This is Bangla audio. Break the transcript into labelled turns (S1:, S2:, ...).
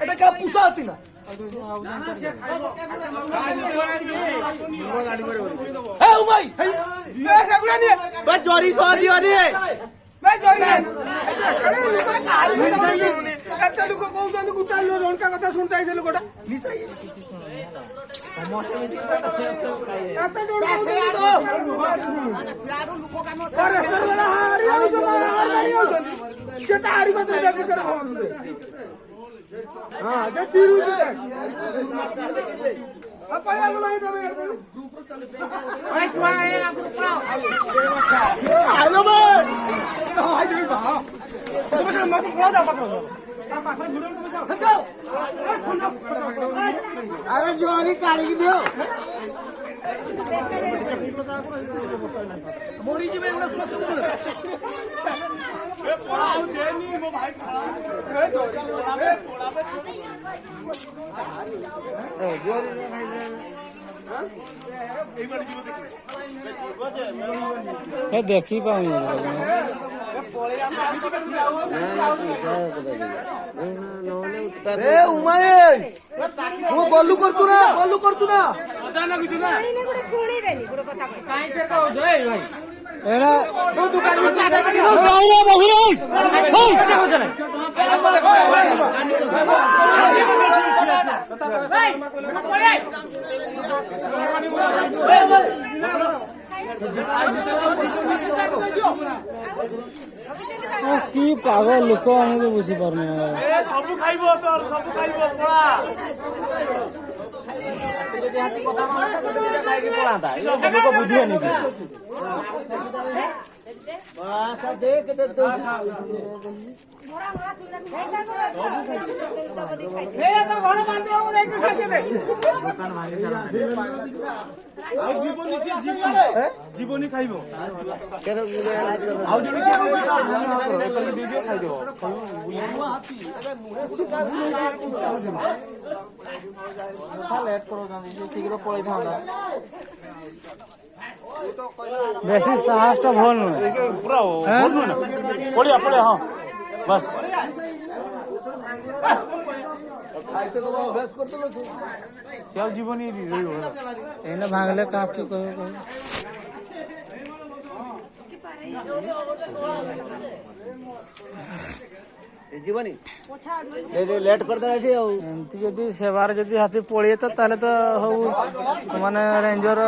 S1: এটা কে পুষা আতি না এ উমাই এ সেগুলা নিয়ে বা জরি সো দিও রে ভাই জরি না একটা লোক কৌছন গুটাল রনকা কথা শুনতে আইছে লোকটা নিসাই একটা জোর সিরাডো লোক কাম করে বলা হারি আইছো হারি আইছো সেটা হারি বাতে দেখে করে হচ্ছে हां जे तीरू दे अब पाया बोलाई दे यार ओए तू आए आप ऊपर हेलो भाई हाय दे बा तुम से मत को जा पकड़ो अरे जोरी काली की दियो मोरी जी में ना सुन ए पोड़ा देनी वो भाई ए तो ए पोड़ा पे ए जोरी भाई हां এই বাড়ি জীব দেখি এ দেখি পাই এ পড়ে আমরা আমি কি যাও এ উমায়ে ও বল্লু করছু না মজা না কিছু না এই না করে শুনিবেনি পুরো কথা কই কাই ফের কও জয় ভাই এরা তো দোকান মে চাটা কি আই না বহু নাই হই কথা হচ্ছে না ভাই কি পাগল লোক আমি বুঝি পারনি এ সবু খাইবো তোর সবু খাইবো পড়া যদি হাতি কথা মানে তো দিটা খাইকি পড়াটা এই লোক বুঝিয়ে নি বাস দেখ দে তো মোরা মাছ উড়া খাইতা এই তো ঘর বান্ধব দেখ খাইতে দে দোকান ভাই ଆଉ ଜୀବନି ସିଏ ଜୀବନି ଖାଇବ ଆଉ ଜଣେ କିଏ ଦେଇଦିଅ ଖାଇଦେବ ଲେଟ୍ କରୁଛନ୍ତି ଶୀଘ୍ର ପଳେଇଥାନ୍ତା ବେଶୀ ସାହସଟା ଭଲ ନୁହେଁ ପୁରା ଭଲ ନୁହେଁ ନା ପଳିଆ ହଁ ବାସ୍ ସେ ଆଉ ଯିବନି ଏଇନା ଭାଙ୍ଗିଲେ କାହାକୁ କହିବ ଯିବନି ଲେଟ୍ କରିଦେଲା ଏଠି ଆଉ ଏମିତି ଯଦି ସେବାରେ ଯଦି ହାତୀ ପଳେଇଏ ତ ତାହେଲେ ତ ହଉ ମାନେ ରେଞ୍ଜର